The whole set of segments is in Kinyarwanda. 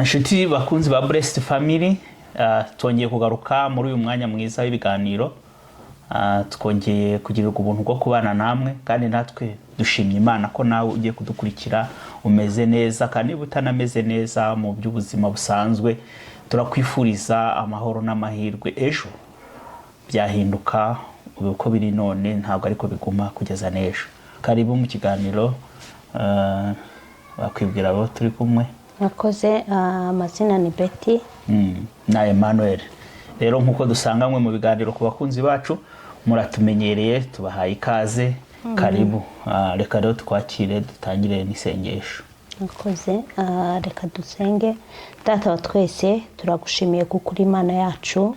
Inshuti bakunzi ba Blessed Family, twongeye kugaruka muri uyu mwanya mwiza w'ibiganiro. Twongeye kugirirwa ubuntu bwo kubana namwe, kandi natwe dushimye Imana ko nawe ugiye kudukurikira umeze neza, kandi butanameze neza mu by'ubuzima busanzwe. Turakwifuriza amahoro n'amahirwe. Ejo byahinduka, uko biri none ntabwo ariko biguma kugeza n'ejo. Karibu mu kiganiro, bakwibwira abo turi kumwe. Nakoze amazina ni Betty na Emmanuel. Rero nkuko dusanganywe mu biganiro ku bakunzi bacu, muratumenyereye, tubahaye ikaze. Karibu. Reka rero twakire, dutangire n'isengesho. Nakoze reka dusenge. Data wa twese, turagushimiye kuko uri Imana yacu,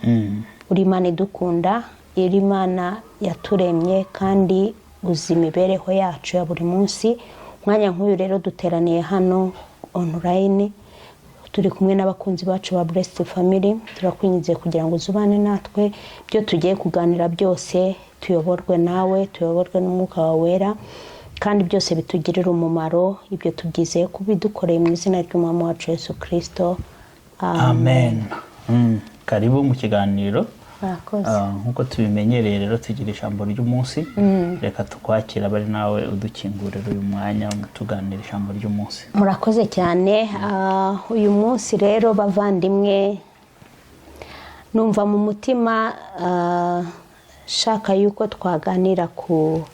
uri Imana idukunda, uri Imana yaturemye kandi uzi imibereho yacu ya buri munsi. Mwanya nk'uyu rero duteraniye hano online, turi kumwe n'abakunzi bacu ba Blessed Family. Turakwinginze kugira ngo uzubane natwe, byo tugiye kuganira byose tuyoborwe nawe, tuyoborwe n'Umwuka wawe wera, kandi byose bitugirira umumaro. Ibyo tubyizeye kubidukoreye mu izina ry'Umwami wacu Yesu Kristo. Amen. Karibu mu kiganiro. Nkuko tubimenyereye rero tugira ijambo ry'umunsi. Reka tukwakira bari nawe udukingurira uyu mwanya tuganira ijambo ry'umunsi. Murakoze cyane. Uyu munsi rero bavandimwe, numva mu mutima shaka yuko twaganira ku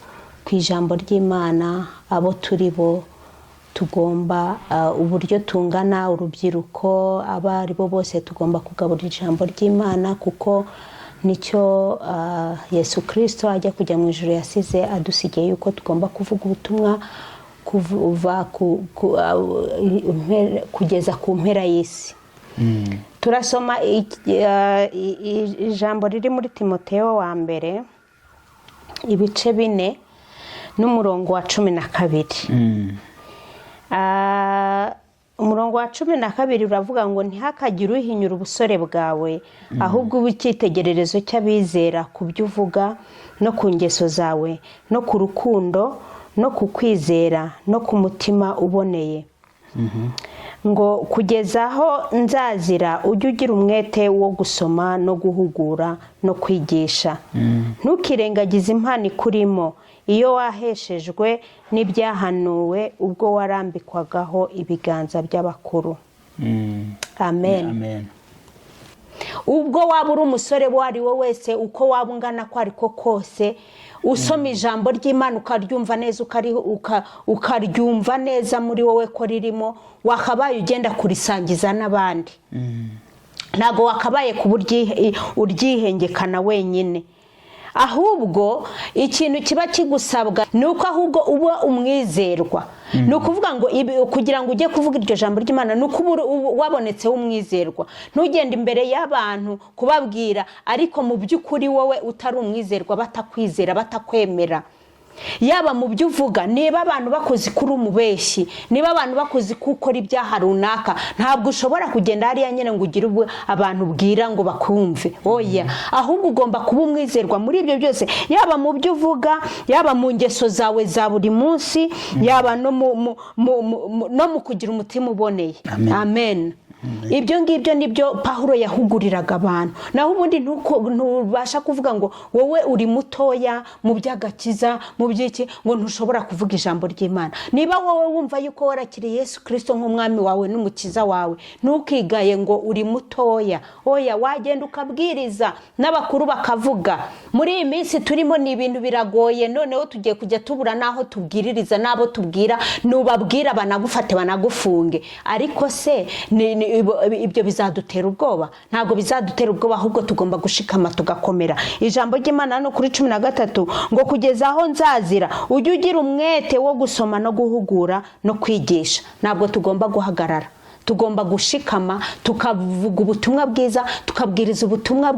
ijambo ry'Imana, abo turi bo tugomba uburyo tungana, urubyiruko, abari bo bose tugomba kugaburira ijambo ry'Imana, kuko nicyo Yesu Kristo ajya kujya mu ijuru yasize adusigiye yuko tugomba kuvuga ubutumwa kuva kugeza ku mpera y'isi. Turasoma ijambo riri muri Timoteyo wa mbere ibice 4 n'umurongo wa 12. Umurongo wa 12 uravuga ngo ntihakagire uhinyura ubusore bwawe, ahubwo ubikitegererezo cy'abizera ku byo uvuga no ku ngeso zawe no ku rukundo no ku kwizera no ku mutima uboneye. Ngo kugeza aho nzazira ujye ugira umwete wo gusoma no guhugura no kwigisha. Ntukirengagize impano ikurimo, iyo waheshejwe n'ibyahanuwe ubwo warambikwagaho ibiganza by'abakuru. Amen. Ubwo waba uri umusore wari we wese, uko waba ungana ko ariko kose, usoma ijambo ry'Imana ukaryumva neza, ukaryumva neza muri wowe ko ririmo, wakabaye ugenda kurisangiza n'abandi. Ntago wakabaye uryihengekana wenyine, ahubwo ikintu kiba kigusabwa nuko ahubwo uba umwizerwa. Nukuvuga ngo kugira ngo ujye kuvuga iryo jambo ry'Imana nuko wabonetse umwizerwa. Ntugende imbere y'abantu kubabwira ariko mu by'ukuri wowe utari umwizerwa, batakwizera, batakwemera. Yaba mu byo uvuga, niba abantu bakoze kuri umubeshyi, niba abantu bakoze kukora ibyaha runaka, ntabwo ushobora kugenda hariya nyine ngo ugire abantu bwira ngo bakumve. Oya, ahubwo ugomba kuba umwizerwa muri ibyo byose, yaba mu byo uvuga, yaba mu ngeso zawe za buri munsi, yaba no mu kugira umutima uboneye. Amen. Ibyo ngibyo nibyo Pawulo yahuguriraga abantu. Naho ubundi ntubasha kuvuga ngo wowe uri mutoya mu by'agakiza, mu by'iki, ngo ntushobora kuvuga ijambo ry'Imana. Niba wowe wumva yuko warakiriye Yesu Kristo nk'umwami wawe n'umukiza wawe, ntukigaye ngo uri mutoya. Oya, wagenda ukabwiriza n'abakuru bakavuga. Muri iyi minsi turimo ni ibintu biragoye, noneho tugiye kujya tubura naho tubwiririza, nabo tubwira nubabwira banagufate banagufunge. Ariko se ibyo bizadutera ubwoba? Ntabwo bizadutera ubwoba, ahubwo tugomba gushikama tugakomera. Ijambo ry'Imana no kuri 13 ngo kugeza aho nzazira ujye ugira umwete wo gusoma no guhugura no kwigisha. Ntabwo tugomba guhagarara, tugomba gushikama tukavuga ubutumwa bwiza, tukabwiriza ubutumwa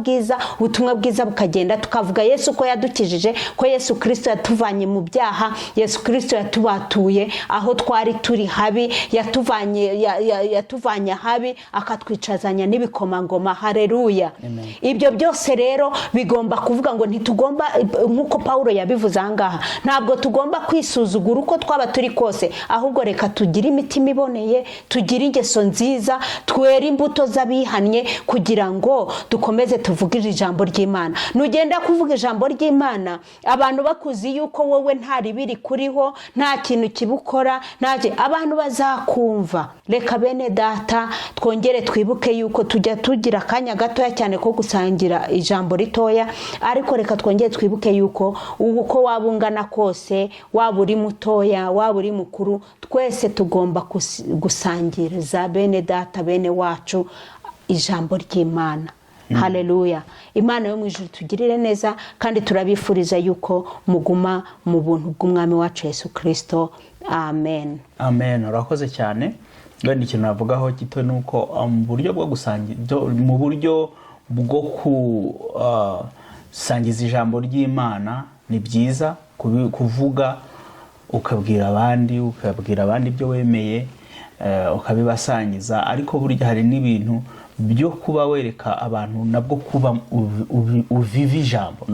bwiza bukagenda, tukavuga Yesu ko yadukijije, ko Yesu Kristo yatuvanye mu byaha, Yesu Kristo yatubatuye aho twari turi habi, yatuvanye habi akatwicazanya n'ibikomangoma. Haleluya. Ibyo byose rero bigomba kuvuga ngo ntitugomba, nkuko Paulo yabivuze ahangaha, ntabwo tugomba kwisuzugura uko twaba turi kose, ahubwo reka tugire imitima iboneye, tugire ingeso nziza, twere imbuto z'abihannye kugira ngo dukomeze tuvugire ijambo ry'Imana. Nugenda kuvuga ijambo ry'Imana abantu bakuzi yuko wowe nta ribiri kuriho, nta kintu kibukora, abantu bazakumva. Reka bene data twongere twibuke yuko tujya tugira akanya gatoya cyane ko gusangira ijambo ritoya, ariko reka twongere twibuke yuko uko waba ungana kose, waba uri mutoya, waba uri mukuru, twese tugomba gusangiriza bene data, bene wacu ijambo ry'Imana. Haleluya. Imana yo mu ijuru tugirire neza, kandi turabifuriza yuko muguma mu buntu bw'umwami wacu Yesu Kristo. Amen. Amen. Urakoze cyane. Kandi ikintu navugaho gito nuko mu buryo bwo gusangiza, mu buryo bwo kusangiza ijambo ry'Imana ni byiza kuvuga, ukabwira abandi ibyo wemeye, ukabibasangiza. Ariko burya hari n'ibintu byo kuba wereka abantu nabwo kuba uviva ijambo,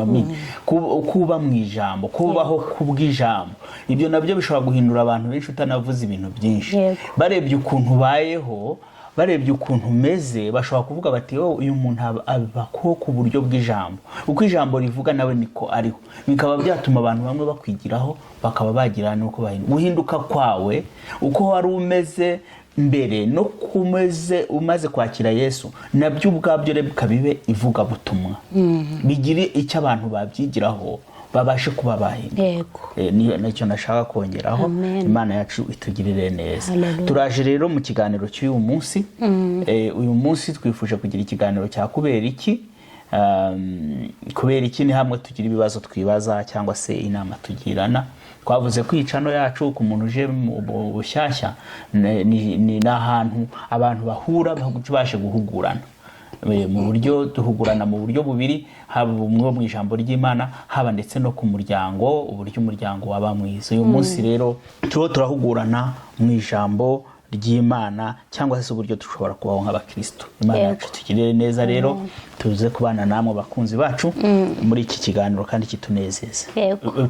kuba mu ijambo, kubaho kubw'ijambo. Ibyo nabyo bishobora guhindura abantu benshi utanavuze ibintu byinshi. Barebye ukuntu ubayeho, barebye ukuntu umeze, bashobora kuvuga bati uyu muntu abaho ku buryo bw'ijambo, uko ijambo rivuga nawe niko ariho. Bikaba byatuma abantu bamwe bakwigiraho, bakaba bagira nuko guhinduka kwawe, uko wari umeze mbere no umaze kwakira Yesu, nabyo ubwabyo bikabibe ivuga butumwa. Bigire icyo abantu babyigiraho, babashe kuba bahinduka. Nicyo nashaka kongeraho. Imana yacu itugirire neza. Turaje rero mu kiganiro cy'uyu munsi. Uyu munsi twifuje kugira ikiganiro cya kubera iki. Kubera iki ni hamwe tugira ibibazo twibaza cyangwa se inama tugirana. Twavuze kwicano yacu ku muntu uje mu bushyashya ni nahantu abantu bahura bakubashe guhugurana. Mu buryo duhugurana mu buryo bubiri, haba bumwe mu ijambo ry'Imana, haba ndetse no ku muryango, uburyo umuryango waba mwiza. Uyu munsi rero turahugurana mu ijambo ry'Imana, cyangwa se uburyo dushobora kubaho nk'abakristo. Imana yacu tugirire neza rero, tuze kubana namwe bakunzi bacu muri iki kiganiro kandi kitunezeza.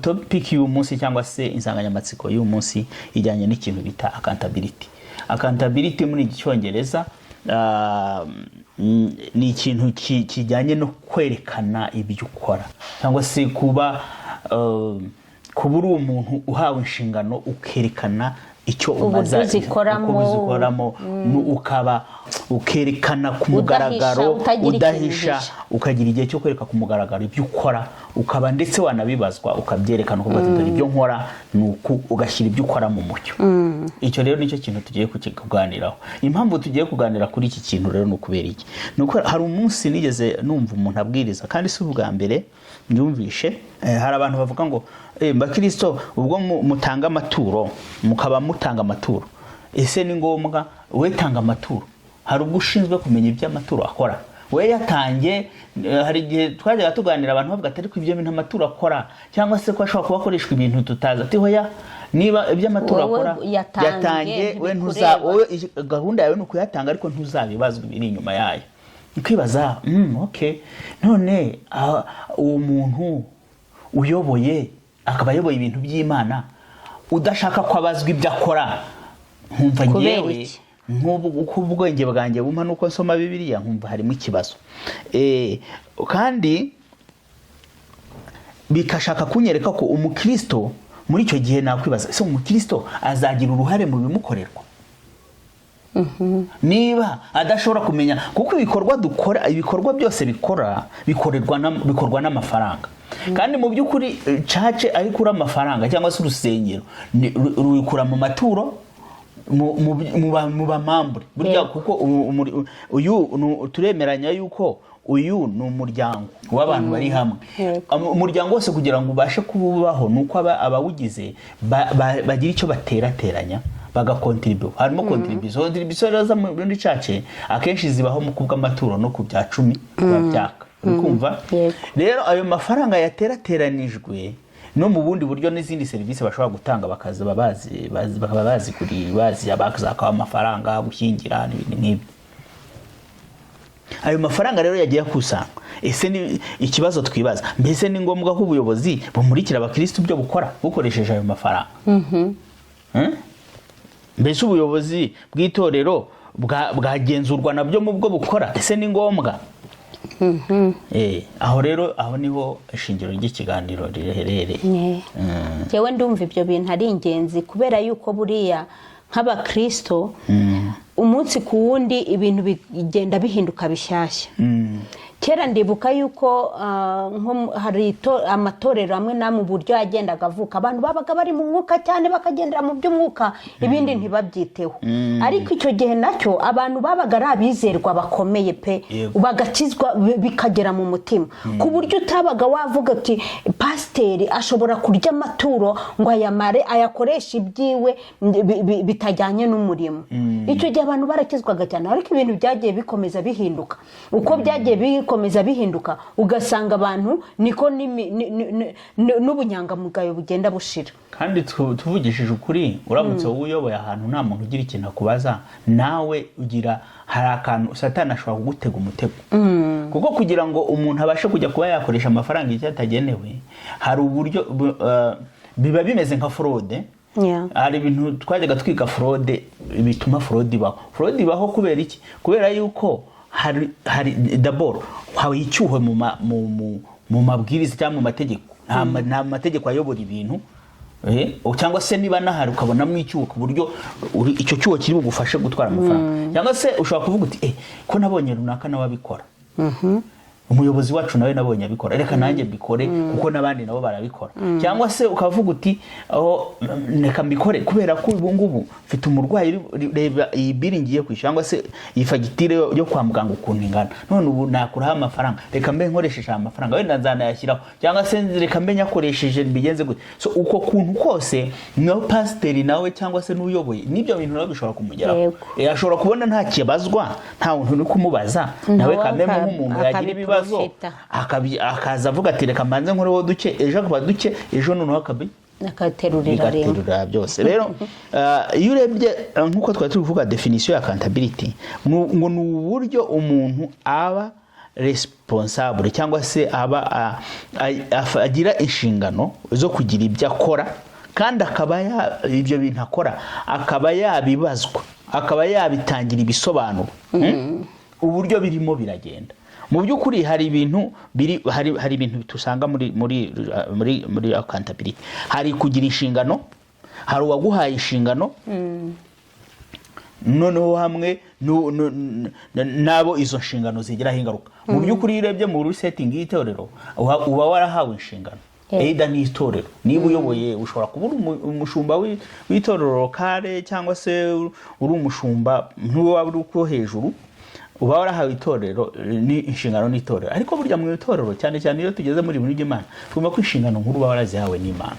Topic y'uyu munsi cyangwa se insanganyamatsiko y'uyu munsi ijyanye n'ikintu bita accountability. Accountability muri Icyongereza ni ikintu kijyanye no kwerekana ibyo ukora, cyangwa se kuba uri umuntu uhawe inshingano ukerekana icyo umaze uzikoramo, ukaba ukerekana ku mugaragaro, udahisha, ukagira igihe cyo kwereka ku mugaragaro ibyo ukora, ukaba ndetse wanabibazwa ukabyerekana uko dore ibyo nkora, nuko ugashyira ibyo ukora mu mucyo. Icyo rero nicyo kintu tugiye kuganiraho. Impamvu tugiye kuganira kuri iki kintu rero ni ukubera iki. Nuko hari umunsi nigeze numva umuntu abwiriza, kandi si ubwa mbere mbyumvishe. Hari abantu bavuga ngo bakristo ubwo mutanga amaturo, mukaba mutanga amaturo, ese ni ngombwa wetanga amaturo? Hari ubwo ushinzwe kumenya ibyo amaturo akora, we yatange. Hari igihe twajyaga tuganira abantu bavuga atari ko ibyo bintu amaturo akora, cyangwa se ko ashobora kuba akoreshwa ibintu tutazi. Ati hoya, niba ibyo amaturo akora yatange, wowe gahunda yawe ni ukuyatanga, ariko ntuzabibazwa ibiri inyuma yayo. Ukwibaza okay, none uwo muntu uyoboye akaba ayoboye ibintu by'Imana, udashaka ko abazwa ibyo akora, nkumva ngewe uko ubwenge bwanjye bumpa nuko nsoma Bibiliya, nkumva harimo ikibazo. Kandi bikashaka kunyereka ko umukristo muri icyo gihe nakwibaza, ese umukristo azagira uruhare mu bimukorerwa? Niba adashobora kumenya, kuko ibikorwa byose bikorwa n'amafaranga. Kandi mu by'ukuri cace ariko amafaranga cyangwa se urusengero rubikura mu maturo mu bamambure. Burya kuko uyu turemeranya yuko uyu ni umuryango w'abantu bari hamwe. Umuryango wose kugira ngo ubashe kubaho nuko abawugize bagira icyo baterateranya, bagakontribu harimo contribution rero za muri cace akenshi zibaho mu kubw'amaturo no ku bya 10 babyaka ukumva rero ayo mafaranga yaterateranijwe no mu bundi buryo n'izindi service bashobora gutanga bakaza babazi kuri bazi abakazaka amafaranga gushyingira n'ibindi nk'ibyo ayo mafaranga rero yagiye kusanga ese ni ikibazo twibaza mbese ni ngombwa ko ubuyobozi bumurikira abakristo byo gukora bukoresheje ayo mafaranga mbese ubuyobozi bw'itorero bwagenzurwa nabyo mu bwo bukora ese ni ngombwa aho rero aho niho ishingiro ry'ikiganiro riherereye jewe ndumva ibyo bintu ari ingenzi kubera yuko buriya nk'abakristo umunsi ku wundi ibintu bigenda bihinduka bishyashya kera ndibuka yuko hari amatorero amwe na mu buryo yagendaga avuka abantu babaga bari mu mwuka cyane bakagendera mu by'umwuka ibindi ntibabyiteho ariko icyo gihe nacyo abantu babaga ari abizerwa bakomeye pe bagakizwa bikagera mu mutima ku buryo utabaga wavuga ati pasiteri ashobora kurya amaturo ngo ayamare ayakoresha ibyiwe bitajyanye n'umurimo icyo gihe abantu barakizwaga cyane ariko ibintu byagiye bikomeza bihinduka uko byagiye bikomeza bihinduka ugasanga abantu niko n'ubunyangamugayo bugenda bushira kandi tuvugishije ukuri uramutse uyoboye ahantu nta muntu ugira ikintu akubaza nawe ugira hari akantu satani ashobora kugutega umutego kuko kugira ngo umuntu abashe kujya kuba yakoresha amafaranga icyo atagenewe hari uburyo biba bimeze nka fraude hari ibintu twajyaga twiga fraude bituma fraude ibaho kubera iki kubera yuko hari d'abord hawe icyuho mu mabwiriza cyangwa mu mategeko nta mategeko ayobora ibintu cyangwa se niba nahari ukabona mu icyuho ku buryo icyo cyuho kiri bugufashe gutwara amafaranga cyangwa se ushobora kuvuga uti ko nabonye runaka nawe abikora umuyobozi wacu nawe nabonye abikora reka nanjye mbikore kuko nabandi nabo barabikora cyangwa se ukavuga uti reka mbikore kubera ko ubu ngubu mfite umurwayi reba iyi biri ngiye kwishyura cyangwa se iyi fagitire yo kwa muganga ukuntu ingana none ubu nakuraho amafaranga reka mbe nkoresheje amafaranga wenda nzanayashyiraho cyangwa se reka mbe nyakoresheje bigenze gute so uko kuntu kose no pasiteri nawe cyangwa se n'uyoboye n'ibyo bintu nawe bishobora kumugeraho ashobora kubona nta kibazwa nta muntu uri kumubaza nawe kameme nk'umuntu yagira ibibazo akaza avuga ati reka mbanze nkoreho duke ejo akaba duke ejo noneho akaterurira byose rero iyo urebye nk'uko twari turi kuvuga definition ya accountability ngo ni uburyo umuntu aba responsable cyangwa se aba agira inshingano zo kugira ibyo akora kandi akaba ibyo bintu akora akaba yabibazwa akaba yabitangira ibisobanuro uburyo birimo biragenda mu by'ukuri hari ibintu hari ibintu tusanga muri accountability hari kugira inshingano hari uwaguhaye inshingano noneho hamwe nabo izo nshingano zigiraho ingaruka mu by'ukuri urebye mu setting y'itorero uba warahawe inshingano either ni itorero niba uyoboye ushobora kuba umushumba w'itorero lokale cyangwa se uri umushumba ntuwe waba uri ko hejuru uba warahawe itorero ni inshingano n'itorero ariko burya mu itorero cyane cyane iyo tugeze muri by'Imana tugomba ko inshingano nkuru uba warazihawe n'Imana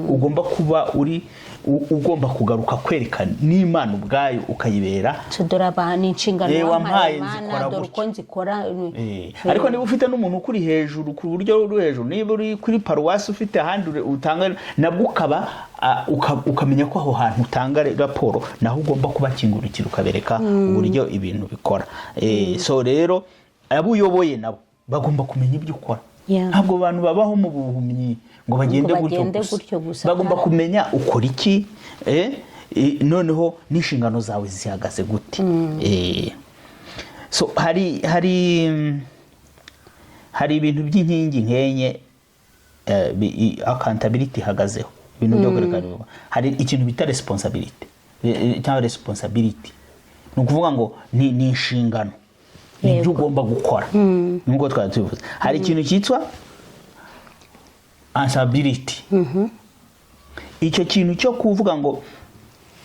ugomba kuba ugomba kugaruka kwerekana n'Imana ubwayo ukayibera tudora abantu inshingano wampaye Imana dore uko nzikora ariko niba ufite n'umuntu kuri hejuru ku buryo uri hejuru niba uri kuri paruwasi ufite ahandi utanga nabwo ukaba ukamenya ko aho hantu utanga raporo naho ugomba kubakingurukira ukabereka uburyo ibintu bikora so rero abuyoboye nabo bagomba kumenya ibyo ukora ntabwo abantu babaho mu buhumyi ngo bagende gutyo gusa bagomba kumenya ukora iki noneho n'inshingano zawe zihagaze gute so hari ibintu by'inkingi nkenye accountability ihagazeho ibintu byo kwerekana hari ikintu bita responsibility cyangwa responsibility ni ukuvuga ngo ni inshingano ibyo ugomba gukora nubwo twari tubivuze hari ikintu cyitwa answerability icyo kintu cyo kuvuga ngo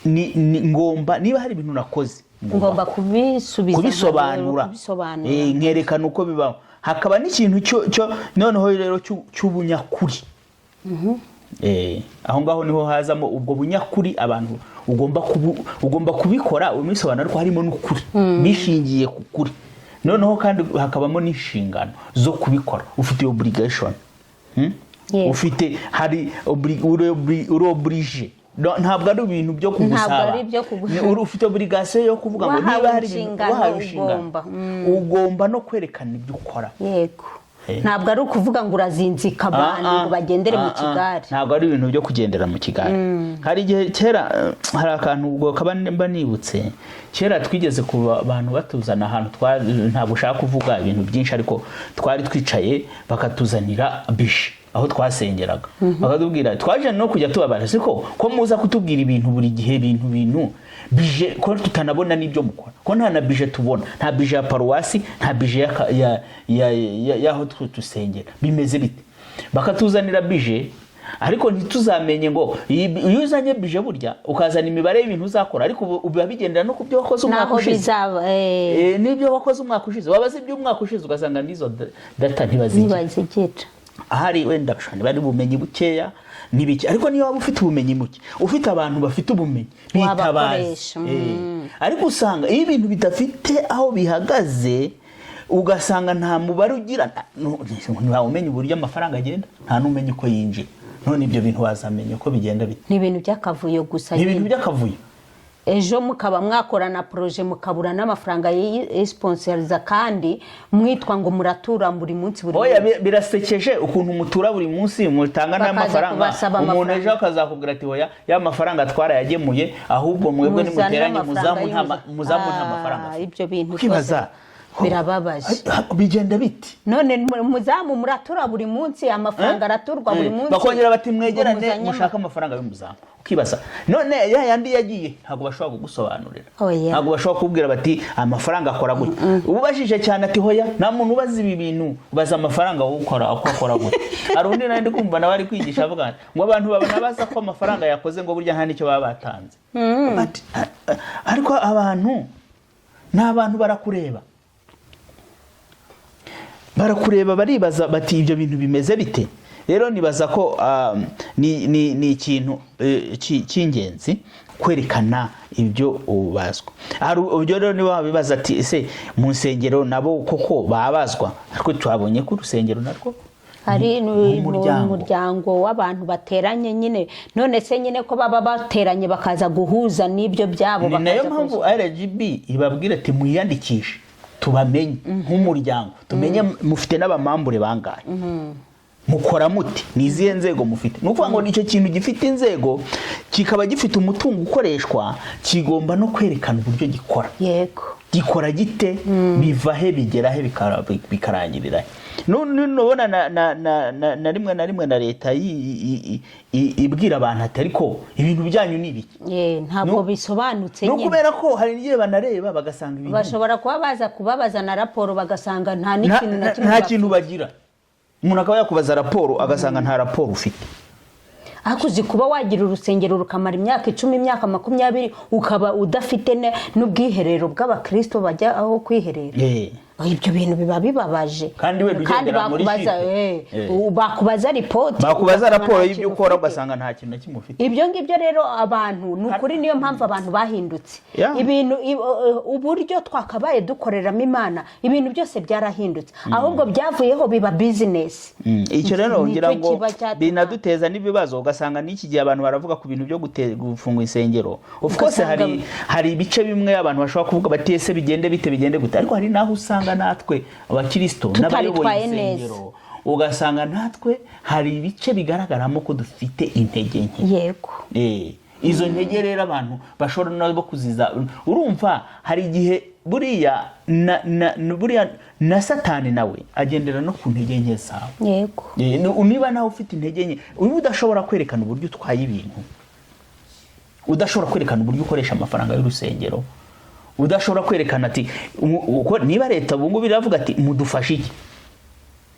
ngomba niba hari ibintu nakoze ngomba kubisobanura nkerekana uko bibaho hakaba n'ikintu cyo noneho rero cy'ubunyakuri aho ngaho niho hazamo ubwo bunyakuri abantu ugomba kubikora umisobanura ko harimo n'ukuri bishingiye ku kuri, noneho kandi hakabamo n'inshingano zo kubikora, ufite obligation ufite hari urobrige, ntabwo ari ibintu byo kugusaba, ufite obligation yo kuvuga ngo niba hari wahawe inshingano ugomba no kwerekana ibyo ukora. Yego, ntabwo ari ukuvuga ngo urazinzika abantu ngo bagendere mu kigare, ntabwo ari ibintu byo kugendera mu kigare. Hari igihe kera hari akantu ubwo mba nibutse, kera twigeze ku bantu batuzana ahantu, ntabwo ushaka kuvuga ibintu byinshi, ariko twari twicaye bakatuzanira bishi aho twasengeraga, bakatubwira twaje no kujya tubabara siko ko muza kutubwira ibintu buri gihe ibintu bije ko tutanabona n'ibyo mukora, ko nta na bije tubona, nta bije ya paruwasi, nta bije yaho tusengera, bimeze bite? Bakatuzanira bije ariko ntituzamenye ngo iyo uzanye bije burya ukazana imibare y'ibintu uzakora, ariko biba bigendera no kubyo wakoze umwaka ushize, n'ibyo wakoze umwaka ushize, wabaze ibyo umwaka ushize ugasanga n'izo data ntibazigira. Ahari wenda bari bumenyi bukeya nibiki, ariko niyo waba ufite ubumenyi muke, ufite abantu bafite ubumenyi bitabaza, ariko usanga iyo ibintu bidafite aho bihagaze ugasanga nta mubare ugira, ntawumenya uburyo amafaranga agenda, nta n'umenya uko yinjira, none ibyo bintu wazamenya uko bigenda bite? Ni ibintu by'akavuyo gusa, ni ibintu by'akavuyo. Ejo mukaba mwakorana projet mukabura n'amafaranga y'sponsoriza kandi mwitwa ngo muratura buri munsi buri munsi. Oya, birasekeje ukuntu mutura buri munsi mutanga n'amafaranga, umuntu ejo akazakubwira ati oya ya mafaranga twara yagemuye, ahubwo mwebwe nimuteranye muzamu nta mafaranga. Ibyo bintu kibaza birababaje, bigenda biti? None muzamu muratura buri munsi, amafaranga araturwa buri munsi, bakongera bati mwegerane mushaka amafaranga y'umuzamu, ukibaza none ya yandi yagiye ntabwo bashobora kugusobanurira, ntabwo bashobora kubwira bati amafaranga akora gute. Ubajije cyane ati hoya nta muntu ubaza ibi bintu, baza amafaranga ukora uko akora gute. Hari undi nandi kumva nawe ari kwigisha avuga ngo abantu babona baza ko amafaranga yakoze ngo burya nta nicyo baba batanze, ariko abantu n'abantu barakureba baribaza bati ibyo bintu bimeze bite. Rero nibaza ko ni ikintu cy'ingenzi kwerekana ibyo ubazwa. Hari ubyo rero niba bibaza ati ese mu nsengero nabo koko babazwa, ariko twabonye ko urusengero narwo hari umuryango w'abantu bateranye nyine, none se nyine ko baba bateranye bakaza guhuza n'ibyo byabo, ni nayo mpamvu RGB ibabwira ati mwiyandikishe tubamenye nk'umuryango, tumenye mufite n'abamambure bangahe, mukora muti, nizihe nzego mufite. Nukuvuga ngo nicyo kintu gifite inzego kikaba gifite umutungo ukoreshwa, kigomba no kwerekana uburyo gikora. Yego, gikora gite, biva he bigera he bikarangirira. Nubona na rimwe na leta ibwira abantu ati ariko ibintu byanyu ni ibiki, ntabwo bisobanutse nyine, no kubera ko hari n'igihe banareba bagasanga ibintu, bashobora kuba baza kubabaza na raporo bagasanga nta kintu bagira. Umuntu akaba yakubaza raporo agasanga nta raporo ufite. Akuzi kuba wagira urusengero rukamara imyaka 10 imyaka 20 ukaba udafite n'ubwiherero bw'abakristo bajya aho kwiherera, ibyo bintu biba bibabaje. Kandi bakubaza report, bakubaza raporo y'ibyo ukora ugasanga nta kintu na kimwe ufite. Ibyo ngibyo rero abantu nukuri niyo mpamvu abantu bahindutse ibintu, uburyo twakabaye dukoreramo Imana ibintu byose byarahindutse, ahubwo byavuyeho biba business. Icyo rero ngira ngo binaduteza n'ibibazo, ugasanga n'iki gihe abantu baravuga ku bintu byo gufunga insengero. Of course hari ibice bimwe abantu bashobora kuvuga bati ese bigende gute, ariko hari naho usanga natwe abakristo n'abayoboye insengero ugasanga natwe hari ibice bigaragaramo ko dufite intege nke. Yego, izo ntege rero abantu bashobora nabo kuziza. Urumva hari igihe buriya na Satani nawe agendera no ku ntege nke zawe. Yego, niba nawe ufite intege nke, udashobora kwerekana uburyo utwaye ibintu, udashobora kwerekana uburyo ukoresha amafaranga y'urusengero, udashobora kwerekana ati niba leta ubungu biravuga ati mudufashe iki,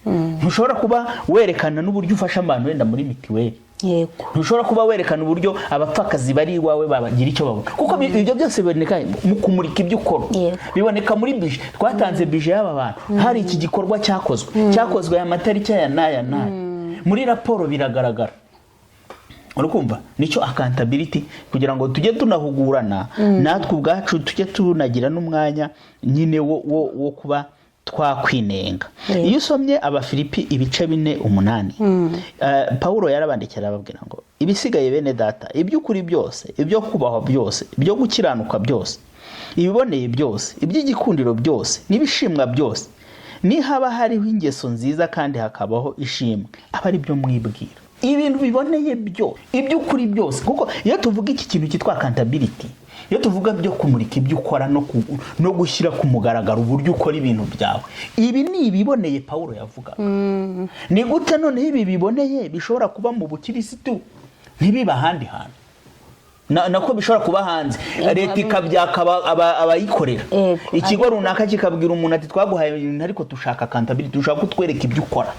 ntushobora kuba werekana n'uburyo ufasha abantu wenda muri mitiweli. Yego, ntushobora kuba werekana uburyo abapfakazi bari iwawe babagira icyo babona, kuko ibyo byose biboneka mu kumurika ibyo ukora. Biboneka muri bije, twatanze bije y'aba bantu, hari iki gikorwa cyakozwe aya matariki aya n'aya, muri raporo biragaragara. urakumva nicyo accountability kugira ngo tujye tunahugurana natwe ubwacu tujye tunagira n'umwanya nyine wo kuba twakwinenga. Iyo usomye Abafilipi ibice 4:8 Paulo yarabandikira ababwira ngo ibisigaye bene data iby'ukuri byose ibyo kubaho byose ibyo gukiranuka byose ibiboneye byose iby'igikundiro byose n'ibishimwa byose ni haba hariho ingeso nziza kandi hakabaho ishimwe aba ari byo mwibwira. Ibintu biboneye byo iby'ukuri byose kuko iyo tuvuga iki kintu cyitwa accountability, iyo tuvuga byo kumurika ibyo ukora no gushyira ku mugaragaro uburyo ukora ibintu byawe, ibi ni ibiboneye Paulo yavuga. Ni gute none ibi biboneye bishobora kuba mu bukirisitu ntibiba ahandi hantu nako bishobora kuba hanze leta ikabyaka abayikorera ikigo runaka kikabwira umuntu ati twaguhaye ibintu ariko dushaka accountability, dushaka kutwereka ibyo ukora,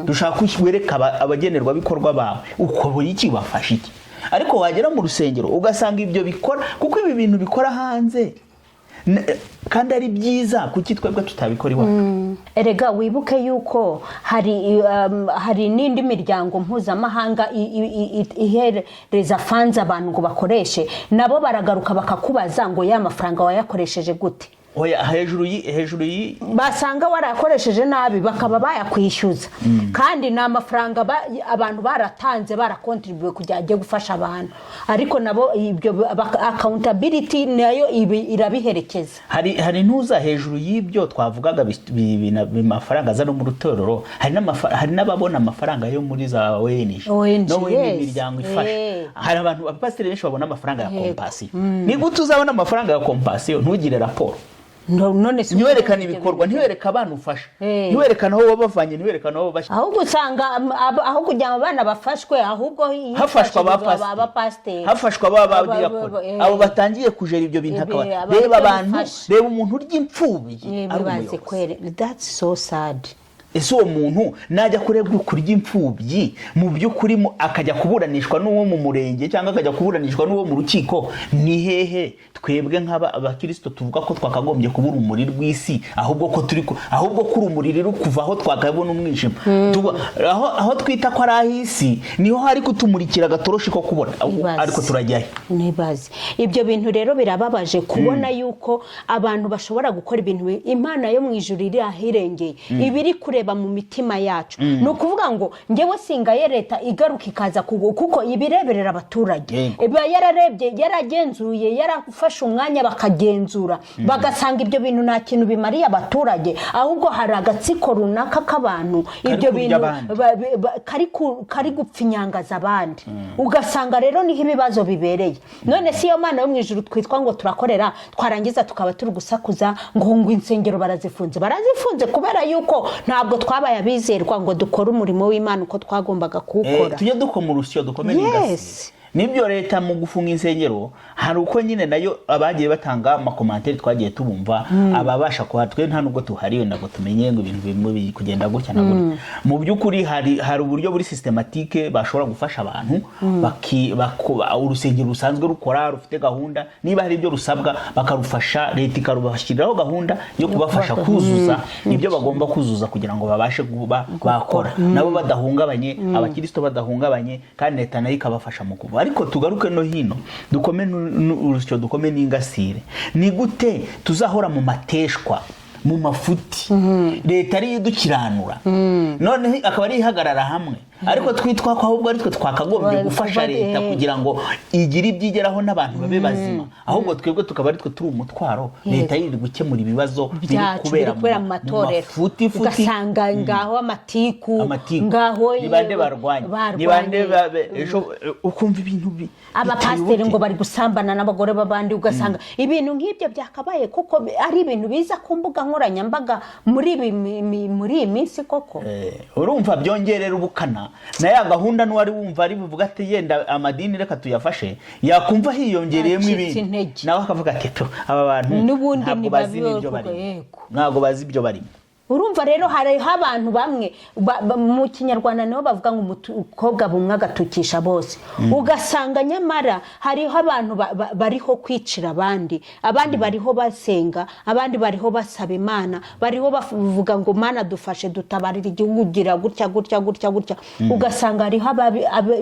dushaka kwereka abagenerwa bikorwa bawe uko buri kibafasha iki. Ariko wagera mu rusengero ugasanga ibyo bikora kuko ibi bintu bikora hanze kandi ari byiza kuki twebwe tutabikora iwacu. Erega wibuke yuko hari n'indi miryango mpuzamahanga ihereza funds abantu ngo bakoreshe, nabo baragaruka bakakubaza ngo ya mafaranga wayakoresheje gute. Oya hejuru basanga warakoresheje nabi bakaba bayakwishyuza kandi na mafaranga abantu baratanze barakontribuye kujya gufasha abantu, ariko nabo ibyo accountability nayo irabiherekeza. Hari ntuza hejuru y'ibyo twavugaga bimafaranga za no mu rutorero, hari n'ababona amafaranga yo muri za ONG no imiryango ifasha. Hari abantu abapasiteri benshi babona amafaranga ya compassion. Ni gute uzabona amafaranga ya compassion ntugire raporo? None ntiwerekana ibikorwa, ntiwereka abantu ufasha, ntiwerekana aho wabavanye, ntiwerekana aho bashyira. Ahubwo usanga aho kugira ngo abana bafashwe ahubwo hafashwa abapasiteri, hafashwa abadiyakoni abo batangiye kujera ibyo bintu akaba reba abantu, reba umuntu urya imfubyi. That's so sad. Ese uwo muntu najya kurebwa kurya imfubyi mu by'ukuri akajya kuburanishwa n'uwo mu murenge cyangwa akajya kuburanishwa n'uwo mu rukiko, ni hehe twebwe nk'abakristo tuvuga ko twakagombye kubura umuri rw'isi ahubwo ko urumuri ruri kuva aho twakabona umwijima aho twita ko ari ahisi niho hari kutumurikira agatoroshi ko kubona, ariko turajyayo nibaze. Ibyo bintu rero birababaje kubona yuko abantu bashobora gukora ibintu Imana yo mu ijuru iri ahirengeye ibiri kureba mu mitima yacu. No kuvuga ngo ngewe singaye leta igaruka ikaza kuko ibireberera abaturage yararebye yaragenzuye yarafashe umwanya bakagenzura bagasanga ibyo bintu nta kintu bimariye abaturage, ahubwo hari agatsiko runaka k'abantu ibyo bintu kari gupfinyangaza abandi. Ugasanga rero niho ibibazo bibereye. None si yo Mana yo mu ijuru twitwa ngo turakorera twarangiza tukaba turi gusakuza ngo insengero barazifunze kubera yuko ntabwo twabaye abizerwa ngo dukore umurimo w'Imana uko twagombaga kuwukora. Tujye dukoma urusyo dukomere ingasi. Nibyo leta mu gufunga insengero hari uko nyine nayo abagiye batanga amakomantere twagiye tubumva ababasha kuhatwe nta nubwo tuhari wenda ngo tumenye ngo ibintu bimwe kugenda gutya na gutya. Mu by'ukuri hari uburyo buri systematique bashobora gufasha abantu urusengero rusanzwe rukora rufite gahunda, niba hari ibyo rusabwa bakarufasha, leta ikarubashyiriraho gahunda yo kubafasha kuzuza ibyo bagomba kuzuza kugira ngo babashe kuba bakora nabo badahungabanye, abakristo badahungabanye, kandi leta nayo ikabafasha mu kuba. Ariko tugaruke no hino dukome urusyo dukome n'ingasire. Ni gute tuzahora mu mateshwa mu mafuti leta ari idukiranura none akaba ari ihagarara hamwe, ariko twitwa ko ahubwo ari twe twakagombye gufasha leta kugira ngo igire ibyigeraho n'abantu babe bazima, ahubwo twebwe tukaba ari twe turi umutwaro leta yiri gukemura ibibazo biri kubera mu matorero. Ugasanga ngaho amatiku ngaho nibande barwanya nibande ejo ukumva ibintu abapasiteri ngo bari gusambana n'abagore babandi, ugasanga ibintu nk'ibyo byakabaye kuko ari ibintu biza ku mbuga nkoranyambaga muri iyi minsi koko. Urumva byongerera ubukana na ya gahunda n'uwari wumva ari buvuga ati yenda amadini reka tuyafashe yakumva hiyongereyemo ibindi nawe akavuga ati aba bantu ntabwo bazi ibyo barimo, ntabwo bazi ibyo barimo. Urumva rero hari abantu bamwe mu Kinyarwanda nabo bavuga ngo umukobwa bumwe agatukisha bose. Ugasanga nyamara hariho abantu bariho kwicira abandi bariho basenga, abandi bariho basaba Imana, bariho bavuga ngo Mana dufashe dutabarira igihugu gira gutya. Ugasanga hariho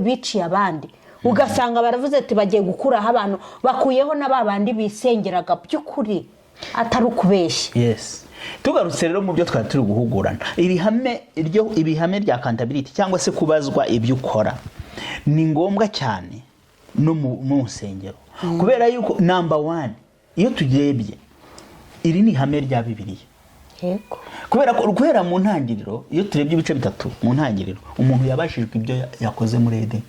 biciye abandi. ugasanga baravuze ati bagiye gukuraho abantu bakuyeho na babandi bisengeraga by'ukuri atari ukubeshya. Yes. Tugarutse rero mu byo twari turi guhugurana, ibihame rya accountability cyangwa se kubazwa ibyo ukora ni ngombwa cyane no mu nsengero, kubera yuko number 1 iyo tugebye iri ni ihame rya Bibiliya. Yego. Kubera mu ntangiriro, iyo turebye ibice bitatu mu ntangiriro, umuntu yabashijwe ibyo yakoze muri Edeni.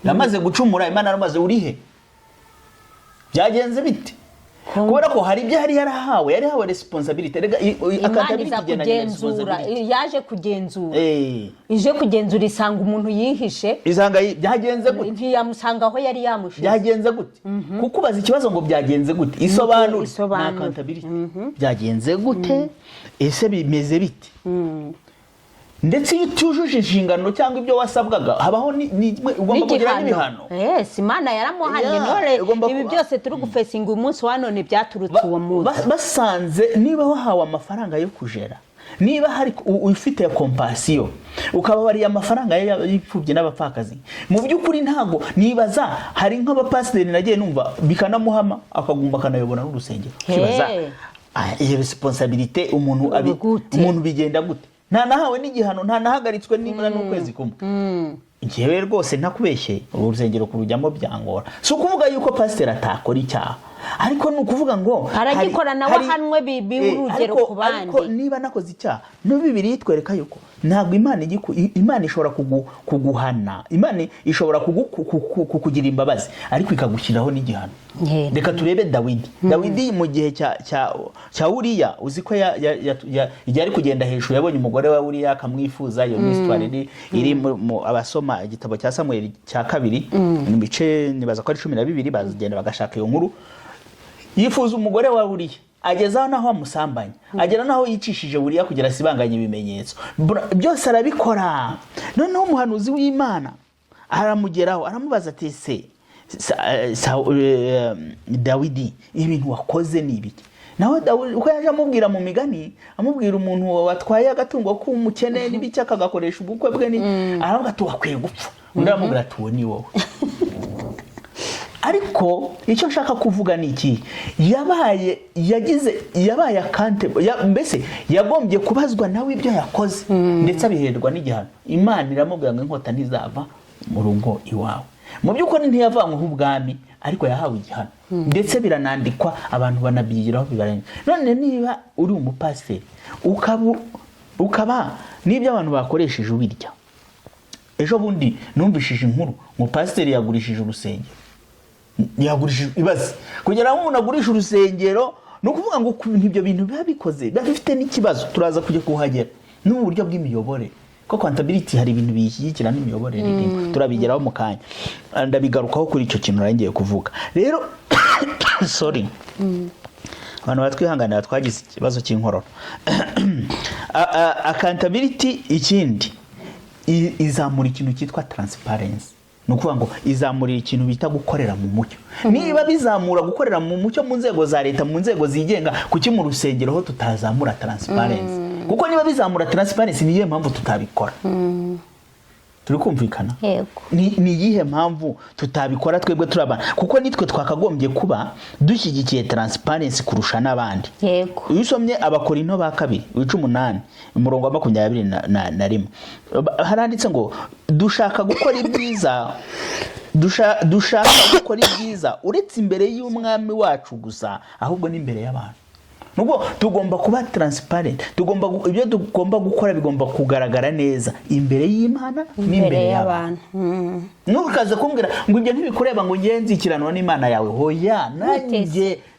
Yamaze gucumura, Imana yaramaze urihe? Byagenze bite? Kubera ko hari ibyo yarihawe responsibility. Accountability kugenzura, yaje kugenzura. Ije kugenzura isanga umuntu yihishe. Isanga byagenze gute? Ntiyamusanga aho yari yamushize. Byagenze gute? Kuko baza ikibazo ngo byagenze gute? Isobanura na accountability. Byagenze gute? Ese bimeze bite? Ndetse iyo utujuje inshingano cyangwa ibyo wasabwaga habaho ugomba kugira n'ibihano. Yes, Imana yaramuhanye none ibi byose turi gufesinga umunsi wa none byaturutse uwo munsi. Basanze niba wahawe amafaranga yo kujera, niba hari ufite compassion, ukaba bari amafaranga y'ipfubye n'abapfakazi, mu by'ukuri ntago nibaza hari nk'abapasiteri nagiye numva bikanamuhama akagumba kanayobora n'urusengero. Kibaza iyi responsibility umuntu bigenda gute? Nta nahawe n'igihano, nta nahagaritswe n'imana n'ukwezi kumwe. Ngewe rwose ntakubeshye urusengero kurujyamo byangora. Si ukuvuga yuko pasiteri atakora icyaha, ariko ni ukuvuga ngo aragikora nawe ahanwe urugero ku bandi. Ariko niba nakoze icyaha, no Bibiliya itwereka yuko ntabwo Imana ishobora kuguhana, Imana ishobora kukugira imbabazi, ariko ikagushyiraho n'igihano. Reka turebe Dawidi mu gihe cya Uriya, uzi ko igihe ari kugenda hejuru yabonye umugore wa Uriya akamwifuza. Iyo ni histoire iri mu abasoma igitabo cya Samuel cya 2 mu bice nibaza ko ari 12 bazagenda bagashaka iyo nkuru. Yifuza umugore wa Uriya, ageza naho amusambanya, agera naho yicishije Uriya kugira sibanganye ibimenyetso. Byose arabikora. Noneho umuhanuzi w'Imana aramugeraho, aramubaza ati se Dawidi, ibintu wakoze ni ibiki? Nawe Dawidi uko yaje amubwira mu migani, amubwira umuntu watwaye agatungo k'umukene n'ibiki akagakoresha ubukwe bwe, aravuga ati wakwiye gupfa. Undi aramubwira ati uwo ni wowe. Ariko icyo nshaka kuvuga ni iki, yabaye accountable, mbese yagombye kubazwa nawe ibyo yakoze, ndetse abiherwa n'igihano. Imana iramubwira ngo inkota ntizava mu rugo iwawe. Mu by'ukuri ntiyavanyweho ubwami, ariko yahawe igihano, ndetse biranandikwa, abantu banabyigiraho bibarenga. None niba uri umupasiteri ukaba n'ibyo abantu bakoresheje ubirya. Ejo bundi numvishije inkuru, umupasiteri yagurishije urusengero. Yagurishije ibaze kugira ngo umuntu agurishe urusengero, no kuvuga ngo ibyo bintu biba bikoze bafite n'ikibazo. Turaza kujya kuhagera n'ubu buryo bw'imiyoborere, ko accountability hari ibintu bishyigikira n'imiyoborere irimo, turabigeraho mu kanya, ndabigarukaho kuri icyo kintu narangiye kuvuga. Rero sorry, abantu batwihanganira twagize ikibazo cy'inkorora. Accountability ikindi izamura ikintu cyitwa transparency. Nukuvuga ngo izamurira ikintu bita gukorera mu mucyo. Niba bizamura gukorera mu mucyo mu nzego za leta, mu nzego zigenga, kuki mu rusengero ho tutazamura transparency? Kuko niba bizamura transparency, niyo mpamvu tutabikora. Turi kumvikana? Yego. Ni yihe mpamvu tutabikora twebwe turabana? Kuko nitwe twakagombye kuba dushyigikiye transparency kurusha n'abandi. Yego. Iyo usomye Abakorinto ba 2:8 umurongo wa 21 haranditse ngo dushaka gukora ibyiza, dushaka gukora ibyiza uretse imbere y'umwami wacu gusa, ahubwo n'imbere y'abantu. Nubwo tugomba kuba transparent, ibyo tugomba gukora bigomba kugaragara neza imbere y'Imana n'imbere y'abantu. Nukaze kumbwira ngo ibyo ntibikureba ngo ngenzi ikiranwa n'Imana yawe, hoya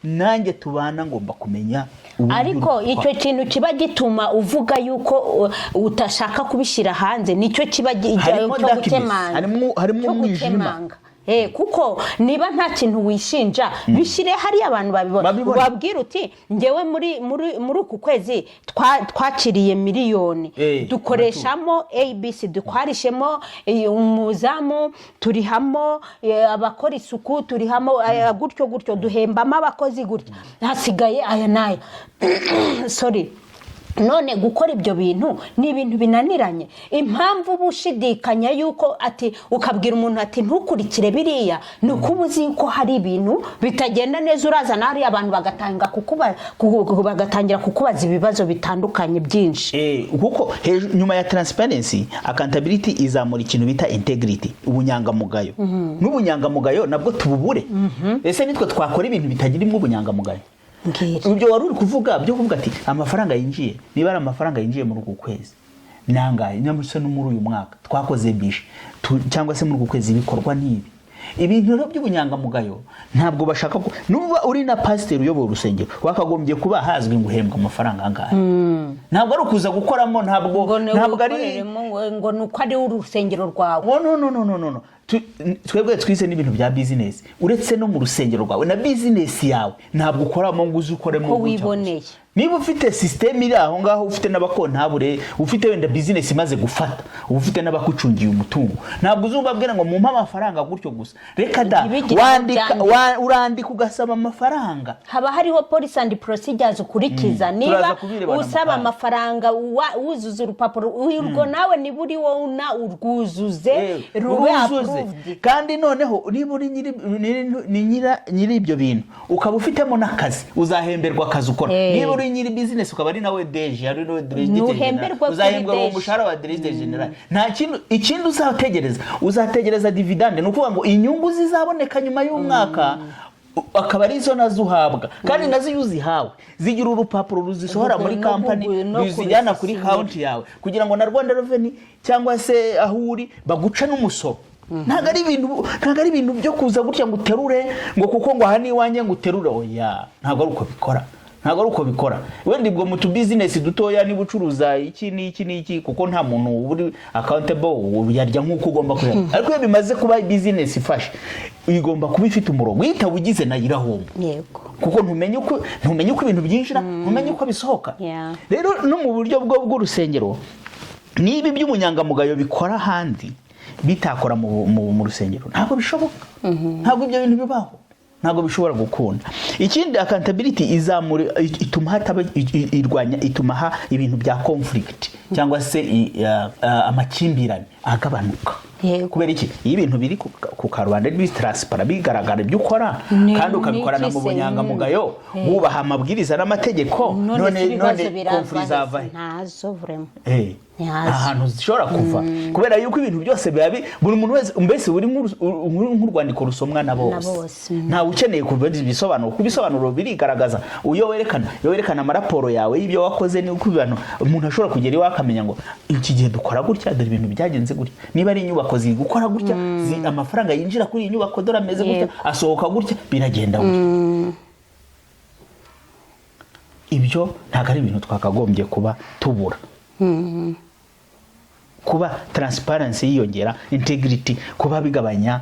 nanjye tubana ngomba kumenya. Ariko icyo kintu kiba gituma uvuga yuko utashaka kubishyira hanze, nicyo kiba cyo gutemanga, harimo umwijima. Kuko niba nta kintu wishinja, bishyire hari abantu babwira uti ngewe muri uku kwezi twakiriye miliyoni, dukoreshamo ABC, dukwarishemo umuzamu, turihamo abakora isuku, turihamo gutyo duhembamo abakozi gutyo, hasigaye aya nayo sorry, none gukora ibyo bintu ni ibintu binaniranye. Impamvu uba ushidikanya yuko ati ukabwira umuntu ati ntukurikire biriya ni uko uba uzi ko hari ibintu bitagenda neza, urazana hariya abantu bagatangira kukubaza ibibazo bitandukanye byinshi. Kuko nyuma ya transparency, accountability izamura ikintu bita integrity, ubunyangamugayo. N'ubunyangamugayo nabwo tububure. Ese nitwe twakora ibintu bitagirimo ubunyangamugayo? Ibyo wari uri kuvuga byo kuvuga ati amafaranga yinjiye, niba ari amafaranga yinjiye muri uku kwezi nangaye, nyamuse no muri uyu mwaka twakoze bishi cyangwa se muri uku kwezi bikorwa nibi. Ibintu rero by'ubunyangamugayo ntabwo bashaka ko nuba uri na pastor uyobora urusengero wakagombye kuba hazwi ngo uhembwa amafaranga angahe. Ntabwo ari ukuza gukoramo, ntabwo ari ngo nuko ari urusengero rwawe. No. Twebwe twise n'ibintu bya business, uretse no mu rusengero rwawe na business yawe ntabwo ukoramo ngo uzukoremo ko wiboneye. Niba ufite system iri aho ngaho, ufite n'abakontabure, ufite wenda business imaze gufata, ufite n'abakucungiye umutungo, ntabwo uzubabwira ngo mumpa amafaranga gutyo gusa. Reka da urandika ugasaba amafaranga. Haba hariho policy and procedures ukurikiza. Niba usaba amafaranga wuzuza urupapuro urwo nawe niburi wowe urwuzuze rube approved. Kandi noneho niba uri nyiri ibyo bintu ukaba ufitemo n'akazi, uzahemberwa akazi ukora. Niba uri nyiri business ukaba ari nawe DG, ari nawe director, uzahembwa mu mushahara wa director general. Nta kintu ikindi uzategereza dividende, nukuvuga ngo inyungu zizaboneka nyuma y'umwaka akaba ari zo nazuhabwa. Kandi nazo yuzihawe zigira urupapuro ruzisohora muri company, ruzijyana kuri account yawe kugira ngo na Rwanda Revenue cyangwa se aho uri baguca n'umusoro. Ntago ari ibintu byo kuza gutya ngo uterure ngo kuko ngo hani wanjye ngo uterure. Oya, ntago ari uko bikora. Wenda ibwo mu business dutoya ni bucuruza iki kuko nta muntu uri accountable yarya nkuko ugomba kuyarya. Ariko iyo bimaze kuba business ifashe, igomba kuba ifite umurongo yitabugize na yirahomba. Yego. Kuko ntumenye uko ibintu byinjira, ntumenye uko bisohoka. Rero no mu buryo bw'urusengero niba by'umunyangamugayo bikora handi bitakora mu rusengero ntabwo bishoboka. Ntabwo ibyo bintu bibaho, ntabwo bishobora gukunda. Ikindi accountability ituma ibintu bya conflict cyangwa se amakimbirane agabanuka. Kubera iki? Iyo ibintu biri ku karubanda transparent bigaragara ibyo ukora kandi ukabikorana mu bunyangamugayo, wubaha amabwiriza n'amategeko, none conflict zava ntazo vraiment. Ahantu zishobora kuva kubera yuko ibintu byose bibabi buri muntu wese mbese uri nk'urwandiko rusomwa na bose. Nta ukeneye kuvuga ibisobanuro, kubisobanuro birigaragaza. Uyo werekana amaraporo yawe y'ibyo wakoze, ni uko ibintu umuntu ashobora kugera iwe akamenya ngo iki gihe dukora gutya, dore ibintu byagenze gutya. Niba ari inyubako ziri gukora gutya, amafaranga yinjira kuri iyi nyubako dore ameze gutya, asohoka gutya, biragenda gutya. Ibyo ntago ari ibintu twakagombye kuba tubura. Kuba transparency yiyongera, integrity kuba bigabanya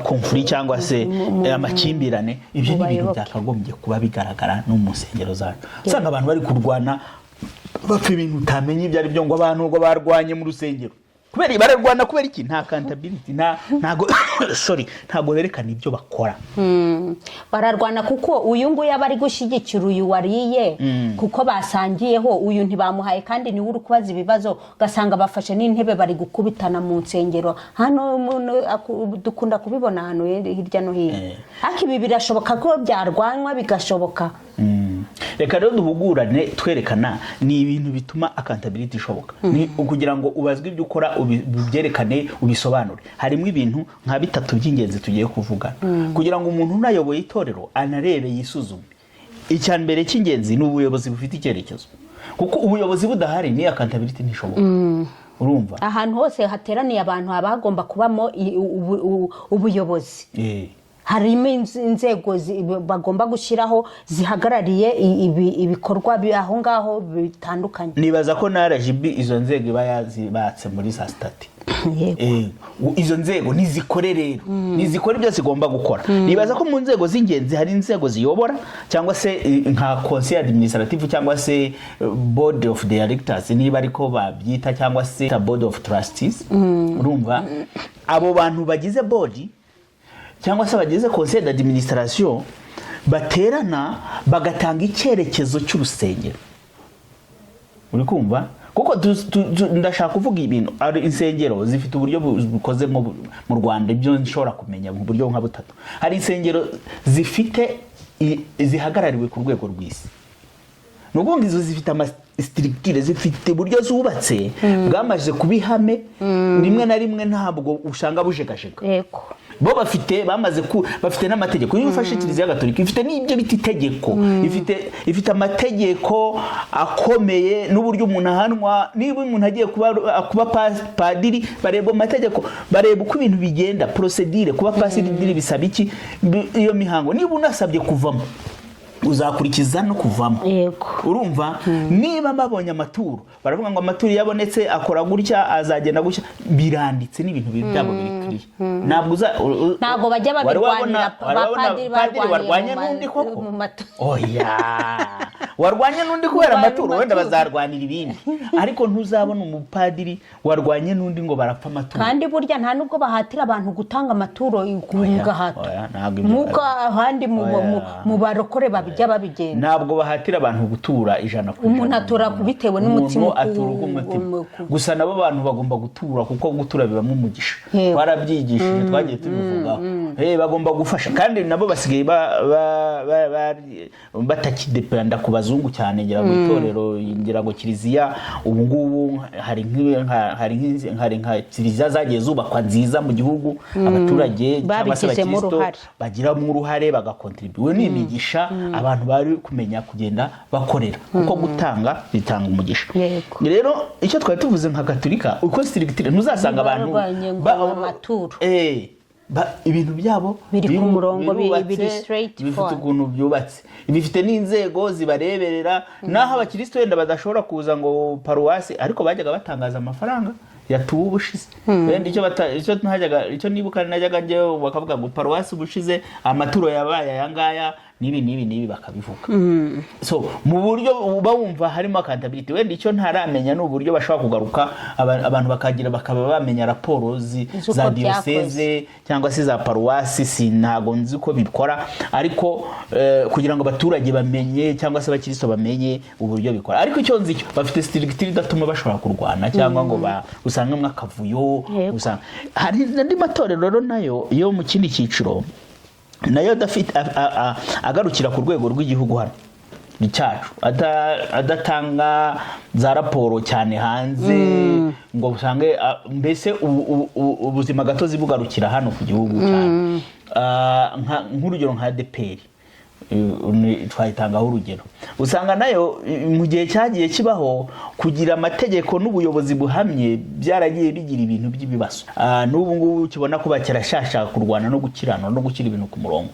conflict cyangwa se amakimbirane. Ibyo ni ibintu byakagombye kuba bigaragara no mu nsengero zacu. Usanga abantu bari kurwana bapfa ibintu utamenye ibyo ari byo, ngo abantu ngo barwanye mu rusengero. Kubera bararwana kubera iki? Nta accountability, ntago berekana ibyo bakora. Bararwana kuko uyu nguyu abari gushyigikira uyu wariye kuko basangiyeho, uyu ntibamuhaye kandi ni uri kubaza ibibazo, gasanga bafashe n'intebe bari gukubitana mu nsengero. Hano dukunda kubibona hano hirya no hino. Ariko ibi birashoboka ko byarwanwa bigashoboka. Reka rero duhugurane twerekana ni ibintu bituma accountability ishoboka. Ni ukugira ngo ubazwe ibyo ukora ubyerekane ubisobanure. Harimo ibintu nka bitatu by'ingenzi tugiye kuvuga kugira ngo umuntu unayoboye itorero anarebe yisuzume. Icya mbere cy'ingenzi ni ubuyobozi bufite icyerekezo, kuko ubuyobozi budahari ni accountability ntishoboka. Urumva ahantu hose hateraniye abantu abagomba kubamo ubuyobozi. Harimo inzego bagomba gushyiraho zihagarariye ibikorwa aho ngaho bitandukanye. Nibaza ko na RGB izo nzego iba yazibatse muri sa stati. Izo nzego nizikore rero, nizikore ibyo zigomba gukora. Nibaza ko mu nzego z'ingenzi hari inzego ziyobora cyangwa se nka conseil administrative cyangwa se board of directors niba ariko babyita, cyangwa se board of trustees. Urumva abo bantu bagize board cyangwa se bagize conseil d'administration baterana bagatanga icyerekezo cy'urusengero. Uri kumva? Kuko ndashaka kuvuga ibintu, ari insengero zifite uburyo bukoze mu Rwanda, ibyo nshobora kumenya mu buryo nka butatu. Hari insengero zifite zihagarariwe ku rwego rw'isi, nuko ngizo zifite structure, zifite uburyo zubatse bwamaze kubihame, rimwe na rimwe ntabwo ushanga bujegajega. Yego, bo bafite bafite n'amategeko. Iyo ufashe Kiliziya Gatolika ifite n'ibyo biti itegeko, ifite amategeko akomeye n'uburyo umuntu ahanwa. Niba umuntu agiye kuba padiri, bareba amategeko, bareba uko ibintu bigenda, procedure. Kuba padiri bisaba iki, iyo mihango. Niba unasabye kuvamo, uzakurikiza no kuvamo. Yego, urumva? Niba babonye amaturo, baravuga ngo amaturo yabonetse akora gutya, azagenda gutya, biranditse n'ibintu byabo biri kiriya. Ntabwo bajya babirwanira padiri warwanye n'undi koko. Oya, warwanye n'undi kubera amaturo, wenda bazarwanira ibindi, ariko ntuzabona umupadiri warwanye n'undi ngo barapfa amaturo. Kandi burya nta nubwo bahatira abantu gutanga amaturo ku gahato, nk'uko ahandi mu barokore babijya babigenda. Ntabwo bahatira abantu gutura 100%. Umuntu atura bitewe n'umutima, gusa nabo abantu bagomba gutura, kuko gutura bibamo umugisha. Twarabyigishije, twagiye tubivugaho. Bagomba gufasha, kandi nabo basigaye batakidependa ku bazungu cyane. Ngira ngo itorero, ngira ngo Kiliziya ubu ngubu hari nka Kiliziya zagiye zubakwa nziza mu gihugu, abaturage cyangwa se abakristo bagiramo uruhare, bagakontribuye. Ni imigisha abantu bari kumenya kugenda bakorera, kuko gutanga bitanga umugisha. Rero icyo twari tuvuze nka Gatolika, uko strictly ntuzasanga abantu amaturo, ibintu byabo biri ku murongo, biri straight, bifite ukuntu byubatse, bifite n'inzego zibareberera. Naho abakristo wenda badashobora kuza ngo paruwasi, ariko bajyaga batangaza amafaranga yatuwe ubushize. Wenda icyo nibuka najyaga njyewe, bakavuga ngo paruwasi ubushize amaturo yabaye ayangaya nibi bakabivuga. So mu buryo bawumva harimo accountability. Wenda icyo ntaramenya n'uburyo bashobora kugaruka abantu bakaba bamenya raporo za diocese cyangwa se za paruwasi. Sinago nzi ko bikora, ariko kugira ngo abaturage bamenye cyangwa se abakristo bamenye uburyo bikora. Ariko icyo nzi cyo bafite strictly datuma bashobora kurwana, cyangwa ngo usanga mwakavuyo. Hari n'andi matorero rero nayo yo mu kindi cyiciro, nayo agarukira ku rwego rw'igihugu hano icyacu, adatanga za raporo cyane hanze ngo usange mbese ubuzima gatozi bugarukira hano ku gihugu cyane. Nk'urugero nka ADEPR twayitangaho urugero, usanga nayo mu gihe cyagiye kibaho kugira amategeko n'ubuyobozi buhamye byaragiye bigira ibintu by'ibibazo. N'ubu ngubu kibona ko bakirashasha kurwana no gukirana no gukira ibintu ku murongo.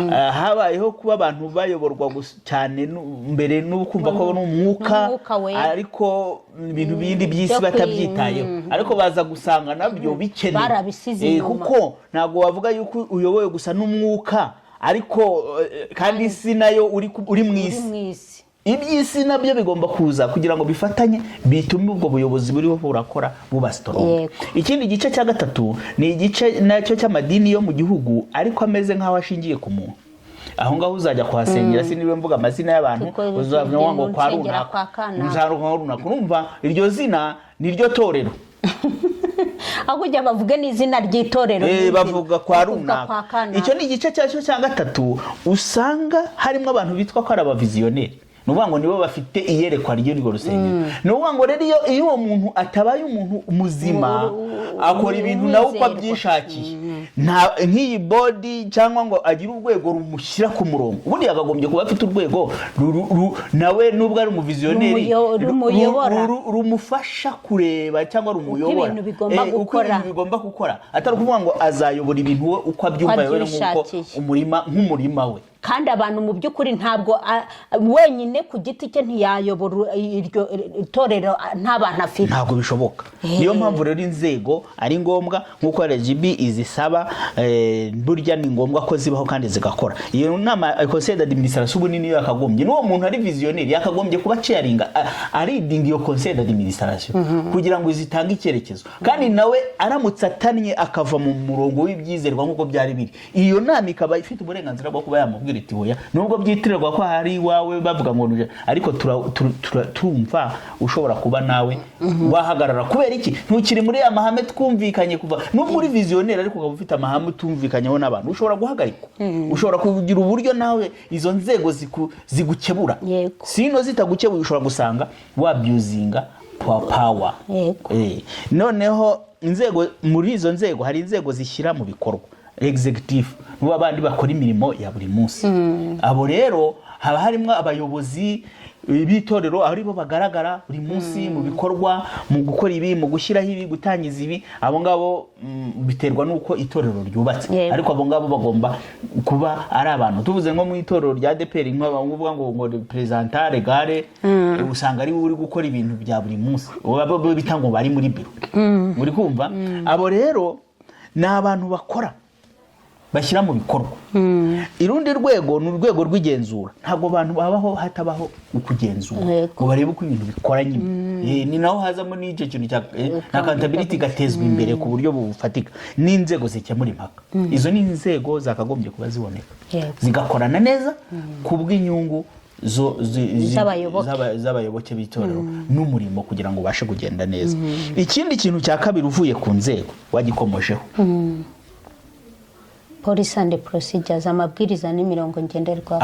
Habayeho kuba abantu bayoborwa cyane mbere n'ukumva ko n'umwuka, ariko ibintu bindi by'isi batabyitayeho, ariko baza gusanga nabyo bikeneye, kuko ntabwo wavuga yuko uyoboye gusa n'umwuka, ariko kandi isi nayo uri mu isi. Iby'isi nabyo bigomba kuza kugira ngo bifatanye bitume ubwo buyobozi buriho burakora buba strong. Ikindi gice cya gatatu ni igice nacyo cy'amadini yo mu gihugu, ariko ameze nk'aho ashingiye ku muntu. Aho ngaho uzajya kuhasengera, siniwe mvuga amazina y'abantu, uzavuga ngo kwa runaka, urumva iryo zina niryo torero. Aho ujya bavuge n'izina ry'itorero, bavuga kwa runaka. Icyo ni igice cyacyo cya gatatu, usanga harimo abantu bitwa ko ari abavizioneri. Nuvuga ngo nibo bafite iyerekwa ry'urwo rusengero. Nuvuga ngo rero iyo uwo muntu atabaye umuntu muzima, akora ibintu nawe uko abyishakiye, nk'iyi body cyangwa ngo agire urwego rumushyira ku murongo, ubundi yakagombye kuba afite urwego nawe nubwo ari umuvizioneri rumufasha kureba cyangwa rumuyobora uko ibintu bigomba gukora, atari ukuvuga ngo azayobora ibintu we uko abyumva yewe nk'umurima we. Kandi abantu mu by'ukuri ntabwo wenyine ku giti cye ntiyayobora iryo itorero nta bantu afite, ntabwo bishoboka. Niyo mpamvu rero inzego ari ngombwa, nk'uko RGB izisaba, burya ni ngombwa ko zibaho kandi zigakora. Iyo nama conseil d'administration ubu niyo yakagombye, n'uwo muntu ari visionnaire yakagombye kuba chairinga leading iyo conseil d'administration kugira ngo izitange icyerekezo, kandi nawe aramutse atannye akava mu murongo w'ibyizerwa nk'uko byari biri, iyo nama ikaba ifite uburenganzira bwo kuba yamubwira security hoya nubwo byitirirwa ko hari iwawe bavuga ngo ariko turumva ushobora kuba nawe wahagarara kubera iki ntukiri muri ya mahame twumvikanye kuva nubwo uri visionnaire ariko ukaba ufite amahame tumvikanyeho n'abantu ushobora guhagarikwa ushobora kugira uburyo nawe izo nzego zigukebura sino zitagukebuye ushobora gusanga wabyuzinga power noneho inzego muri izo nzego hari inzego zishyira mu bikorwa executive n'ubu abandi bakora imirimo ya buri munsi abo rero haba harimo abayobozi b'itorero ari bo bagaragara buri munsi mu bikorwa mu gukora ibi mu gushyiraho ibi gutangiza ibi abo ngabo biterwa nuko itorero ryubatse ariko abo ngabo bagomba kuba ari abantu tuvuze nko mu itorero rya DPR nk'abavuga ngo representant legale usanga ari uri gukora ibintu bya buri munsi abo bitango bari muri biro muri kumva abo rero ni abantu bakora bashyira mu bikorwa irundi rwego ni urwego rw'igenzura ntabwo abantu babaho hatabaho ukugenzura ngo barebe uko ibintu bikora nyine ni naho hazamo n'icyo kintu cya accountability gatezwa imbere ku buryo bufatika n'inzego zikemura impaka izo ni inzego zakagombye kuba ziboneka zigakorana neza ku bw'inyungu z'abayoboke b'itorero n'umurimo kugira ngo ubashe kugenda neza ikindi kintu cya kabiri uvuye ku nzego wagikomojeho policy and procedures amabwiriza n'imirongo ngenderwaho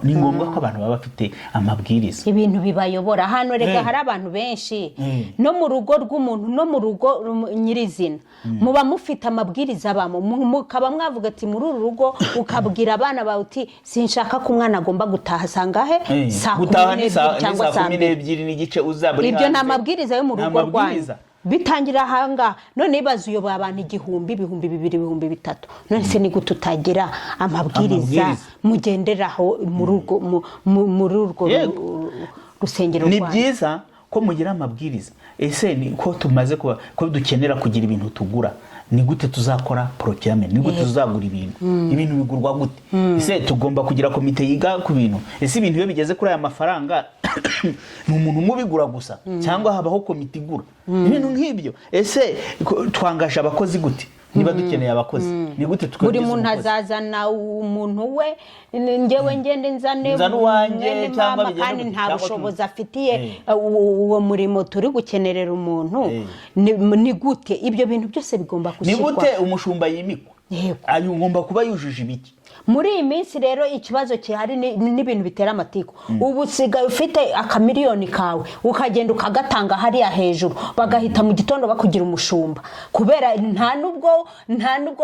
ni ngombwa ko abantu baba bafite amabwiriza ibintu bibayobora hano rega hari abantu benshi no mu rugo rw'umuntu no mu rugo nyirizina muba mufite amabwiriza bamo mukaba mwavuga ati muri uru rugo ukabwira abana bawe uti sinshaka ko umwana agomba gutaha sangahe saa 12 cyangwa saa 12 n'igice uzaburi ibyo na amabwiriza yo mu rugo rwanyu bitangira hanga none ibazo uyoboye abantu igihumbi 2,000 none se ni gututagira amabwiriza mugenderaho muri urwo rusengero ni byiza ko mugira amabwiriza ese ni ko tumaze ko dukenera kugira ibintu tugura ni gute tuzakora procurement ni gute tuzagura ibintu bigurwa gute ese tugomba kugira komite yiga ku bintu ese ibintu iyo bigeze kuri aya mafaranga ni umuntu mubigura gusa cyangwa habaho komite igura ibintu nk'ibyo ese twangasha abakozi gute niba dukeneye abakozi ni gute buri muntu azazana umuntu we ngewe ngende nzane wanjye cyangwa kandi nta bushobozi afitiye uwo murimo turi gukenerera umuntu ni gute ibyo bintu byose bigomba gushyirwa ni gute umushumba yimikwa agomba kuba yujuje ibiki muri iyi minsi rero ikibazo kihari n'ibintu bitera amatiko ubu sigaye ufite akamiliyoni kawe ukagenda ukagatanga hariya hejuru bagahita mu gitondo bakugira umushumba kubera nta nubwo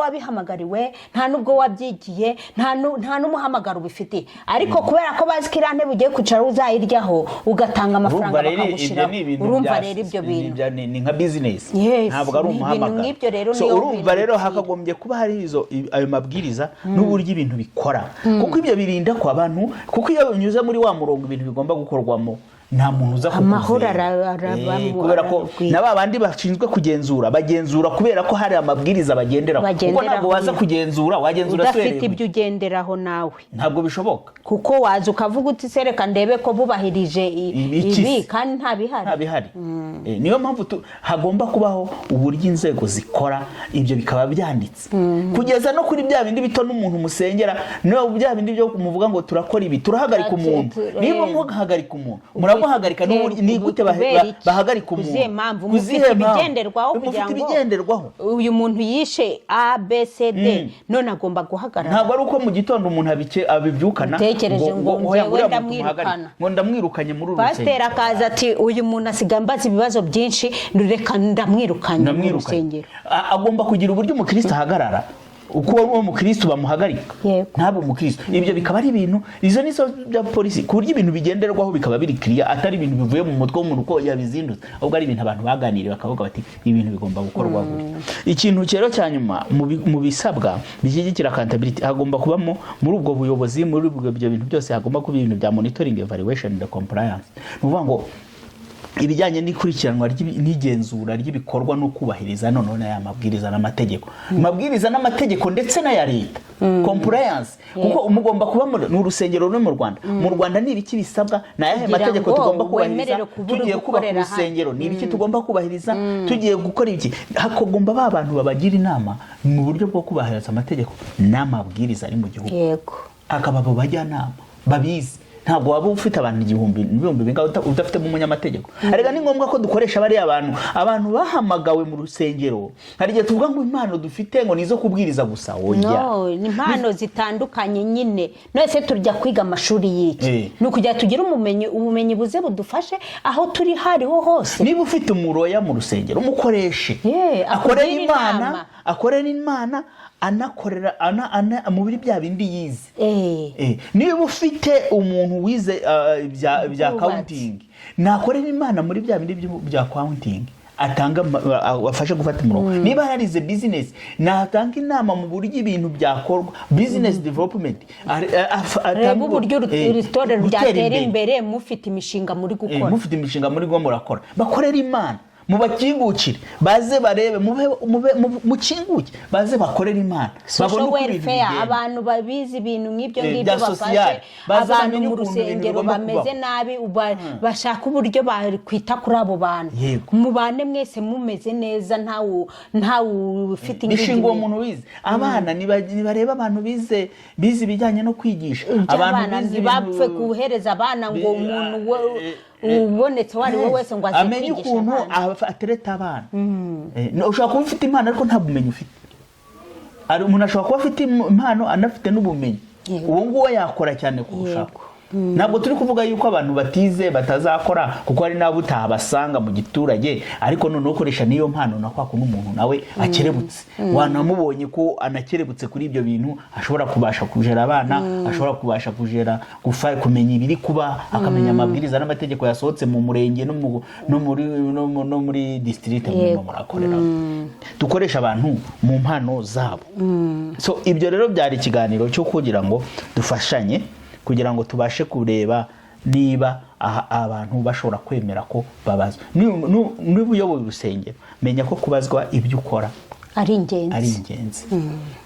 wabihamagariwe nta nubwo wabyigiye nta n'umuhamagaro ubifitiye ariko kubera ko bazi ko irante bugiye kwicara uzayiryaho ugatanga amafaranga bakagushyiraho urumva rero ibyo bintu ni nka business ntabwo ari umuhamagaro urumva rero hakagombye kuba hari ayo mabwiriza n'uburyo ibintu bikora kuko ibyo birinda ko abantu kuko iyo unyuze muri wa murongo ibintu bigomba gukorwamo nta muntu uza kukuzera kubera ko naba bandi bashinzwe kugenzura bagenzura kubera ko hari amabwiriza bagenderaho kuko ntabwo waza kugenzura wagenzura udafite ibyo ugenderaho nawe ntabwo bishoboka kuko waza ukavuga uti sereka ndebe ko bubahirije ibi kandi ntabihari niyo mpamvu hagomba kubaho uburyo inzego zikora ibyo bikaba byanditse kugeza no kuri bya bindi bito n'umuntu musengera no bya bindi byo kumuvuga ngo turakora ibi turahagarika umuntu niba muhagarika umuntu muhagarika ni gute bahagarika umuntu mufite ibigenderwaho uyu muntu yishe ABCD none agomba guhagarara ntabwo ari uko mu gitondo umuntu abibyukana ngo ndamwirukanye muri uru pasiteri akaza ati uyu muntu asigaye mbaza ibibazo byinshi reka ndamwirukanye mu rusengero agomba kugira uburyo umukristo ahagarara uko uwo mukristo bamuhagarika ntabwo umukristo ibyo bikaba ari ibintu izo nizo bya polisi ku buryo ibintu bigenderwaho bikaba biri clear atari ibintu bivuye mu mutwe w'umuntu ko yabizindutse ahubwo ari ibintu abantu baganiriye bakavuga bati ibintu bigomba gukorwa gutya ikintu cyero cya nyuma mu bisabwa bishyigikira accountability hagomba kubamo muri ubwo buyobozi muri ubwo ibyo bintu byose hagomba kuba ibintu bya monitoring evaluation and compliance nuvuga ngo ibijyanye n'ikurikiranwa n'igenzura ry'ibikorwa no kubahiriza none aya mabwiriza n'amategeko amabwiriza n'amategeko ndetse n'aya leta compliance kuko umugomba kuba mu rusengero no mu Rwanda ni ibiki bisabwa n'aya mategeko tugomba kubahiriza tugiye kuba ku rusengero ni ibiki tugomba kubahiriza tugiye gukora iki hakogomba abantu babagira inama mu buryo bwo kubahiriza amategeko n'amabwiriza ari mu gihugu yego akaba bo bajyanama babizi ntabwo waba ufite abantu igihumbi binga udafite mu munyamategeko arega ni ngombwa ko dukoresha bari abantu bahamagawe mu rusengero hari gihe tuvuga ngo impano dufite ngo nizo kubwiriza gusa no ni impano zitandukanye nyine nose turya kwiga amashuri y'iki no kujya tugira ubumenyi buze budufashe aho turi hariho hose niba ufite umuroya mu rusengero umukoreshe akorera Imana anakorera mu biri bya bindi yize niba ufite umuntu wize bya accounting nakorera Imana muri bya bindi bya accounting atanga afashe gufata umurongo niba yarize business natanga inama mu buryo ibintu byakorwa business development atanga uburyo urutorero ryatera imbere mufite imishinga muri gukora murakora bakorera Imana mubakingukire baze barebe mukinguke baze bakorera Imana social welfare abantu babizi ibintu nk'ibyo ngibyo bafashe abantu mu rusengero bameze nabi bashaka uburyo bakwita kuri abo bantu mubane mwese mumeze neza ntawe ufite ingingimira uwo muntu wize abana nibareba abantu bize ibijyanye no kwigisha abantu bize bapfe kuhereza abana ngo umuntu ubonetse wari wese ngo aze amenye ukuntu atereta abana ushobora kuba ufite impano ariko nta bumenyi ufite ari umuntu ashobora kuba afite impano anafite n'ubumenyi uwo nguwo yakora cyane kurushako ntabwo turi kuvuga yuko abantu batize batazakora kuko ari nabo utahabasanga mu giturage ariko none ukoresha niyo mpano nakwa kuno umuntu nawe akerebutse wanamubonye ko anakerebutse kuri ibyo bintu ashobora kubasha kujera abana ashobora kubasha kujera kumenya ibiri kuba akamenya amabwiriza n'amategeko yasohotse mu murenge no muri district mu murakorera dukoresha abantu mu mpano zabo so ibyo rero byari ikiganiro cyo kugira ngo dufashanye kugira ngo tubashe kureba niba abantu bashobora kwemera ko babazwa niba uyoboye urusengero menya ko kubazwa ibyo ukora ari ingenzi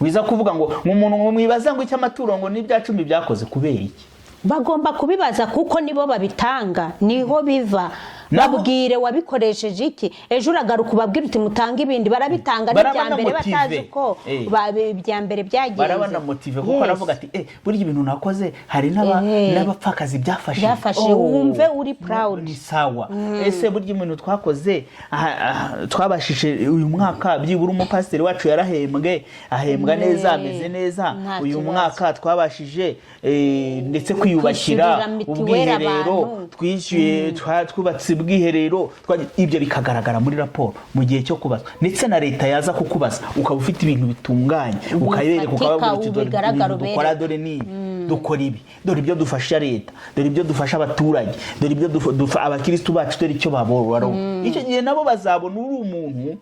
wiza kuvuga ngo umuntu mwibaza ngo icy'amaturo ngo n'ibya 10 byakoze kubera iki bagomba kubibaza kuko nibo babitanga niho biva babwire wabikoresheje iki ejo uragaruka ubabwira uti mutanga ibindi barabitanga n'ibya mbere batazi ko ibya mbere byagenze barabana motive kuko aravuga ati buri ibintu nakoze hari n'abapfakazi byafashe wumve uri proud ni sawa ese buri ibintu twakoze twabashije uyu mwaka byibura umupasiteri wacu ahembwa neza ameze neza uyu mwaka twabashije ndetse kwiyubakira ubwiherero twishyuye twubatse ubwiherero ibyo bikagaragara muri raporo mu gihe cyo kubazwa ndetse na leta yaza kukubaza ukaba ufite ibintu bitunganye ukabereka ukababwira dukora dore ni dukora ibi dore ibyo dufasha leta dore ibyo dufasha abaturage dore ibyo abakristo bacu dore icyo babora icyo gihe nabo bazabona uri umuntu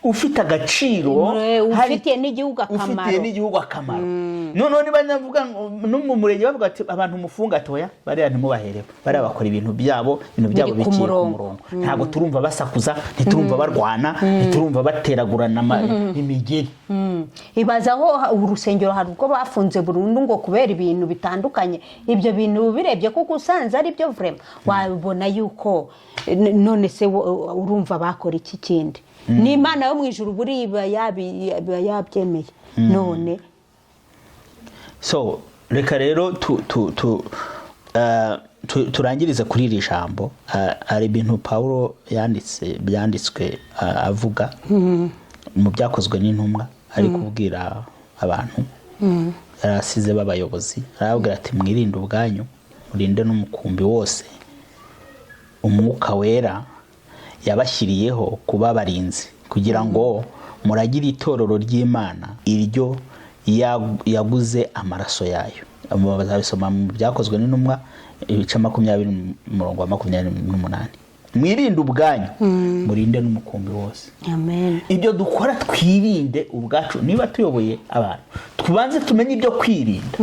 ufite agaciro ufitiye n'igihugu akamaro none niba navuga no mu murenge bavuga ati abantu mufunga toya bariya ntimubaherewe bariya bakora ibintu byabo bikiye ku murongo ntabwo turumva basakuza ntiturumva barwana ntiturumva bateragurana imigeri ibaza aho urusengero hari ubwo bafunze burundu ngo kubera ibintu bitandukanye ibyo bintu birebye kuko usanze ari byo vraiment wabona yuko none se urumva bakora iki kindi ni Imana yo mu ijuru buriba yabyemeye none so reka rero turangirize kuri iri jambo hari ibintu Paulo byanditswe avuga mu byakozwe n'intumwa ari kubwira abantu yarasize b'abayobozi arababwira ati mwirinde ubwanyu murinde n'umukumbi wose umwuka wera yabashyiriyeho kuba barinzi kugira ngo muragire itorero ry'Imana iryo yaguze amaraso yayo bazabisoma mu byakozwe n'intumwa ibice 20:28 mwirinde ubwanyu murinde n'umukumbi wose amen ibyo dukora twirinde ubwacu niba tuyoboye abantu tubanze tumenye ibyo kwirinda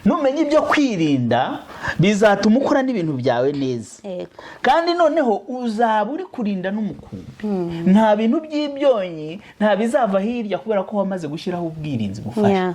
numenya ibyo kwirinda bizatuma ukora n'ibintu byawe neza. Yego. Kandi noneho uzaba uri kurinda n'umukumbi. Nta bintu by'ibyonyi nta bizava hirya kubera ko wamaze gushyiraho ubwirinzi bufasha.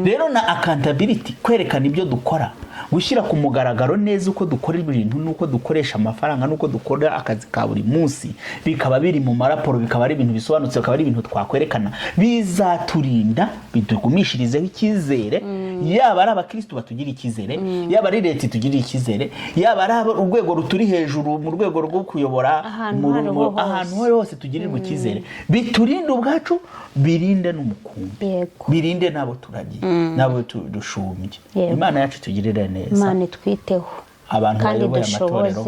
Rero na accountability, kwerekana ibyo dukora, gushyira ku mugaragaro neza uko dukora ibintu n'uko dukoresha amafaranga n'uko dukora akazi ka buri munsi, bikaba biri mu maraporo, bikaba ari ibintu bisobanutse, bikaba ari ibintu twakwerekana, bizaturinda, bidugumishirizeho icyizere, yaba ari abakristo batugira icyizere, yaba ari leta tugira icyizere, yaba ari urwego ruturi hejuru mu rwego rwo kuyobora ahantu hose tugirirwa icyizere, biturinde ubwacu, birinde n'umukumbi, birinde nabo turagiye, nabo dushumbye. Imana yacu tugirire neza, Imana twiteho, abantu bayoboye amatorero,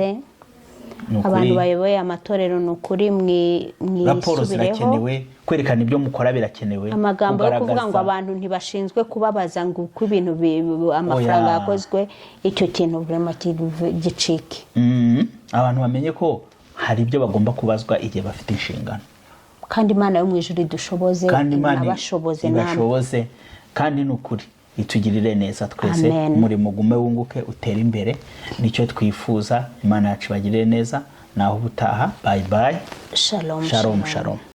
abantu bayoboye amatorero n'ukuri raporo zirakenewe, kwerekana ibyo mukora birakenewe. Amagambo yo kuvuga ngo abantu ntibashinzwe kubabaza ngo uko ibintu amafaranga yakozwe, icyo kintu vraiment gicike. Abantu bamenye ko hari ibyo bagomba kubazwa igihe bafite inshingano, kandi Imana yo mu ijuru idushoboze, kandi Imana ibashoboze, kandi n'ukuri itugirire neza twese. Umurimo gume wunguke, utere imbere, nicyo twifuza. Imana yacu bagirire neza. Naho ubutaha, bye bye, shalom shalom shalom.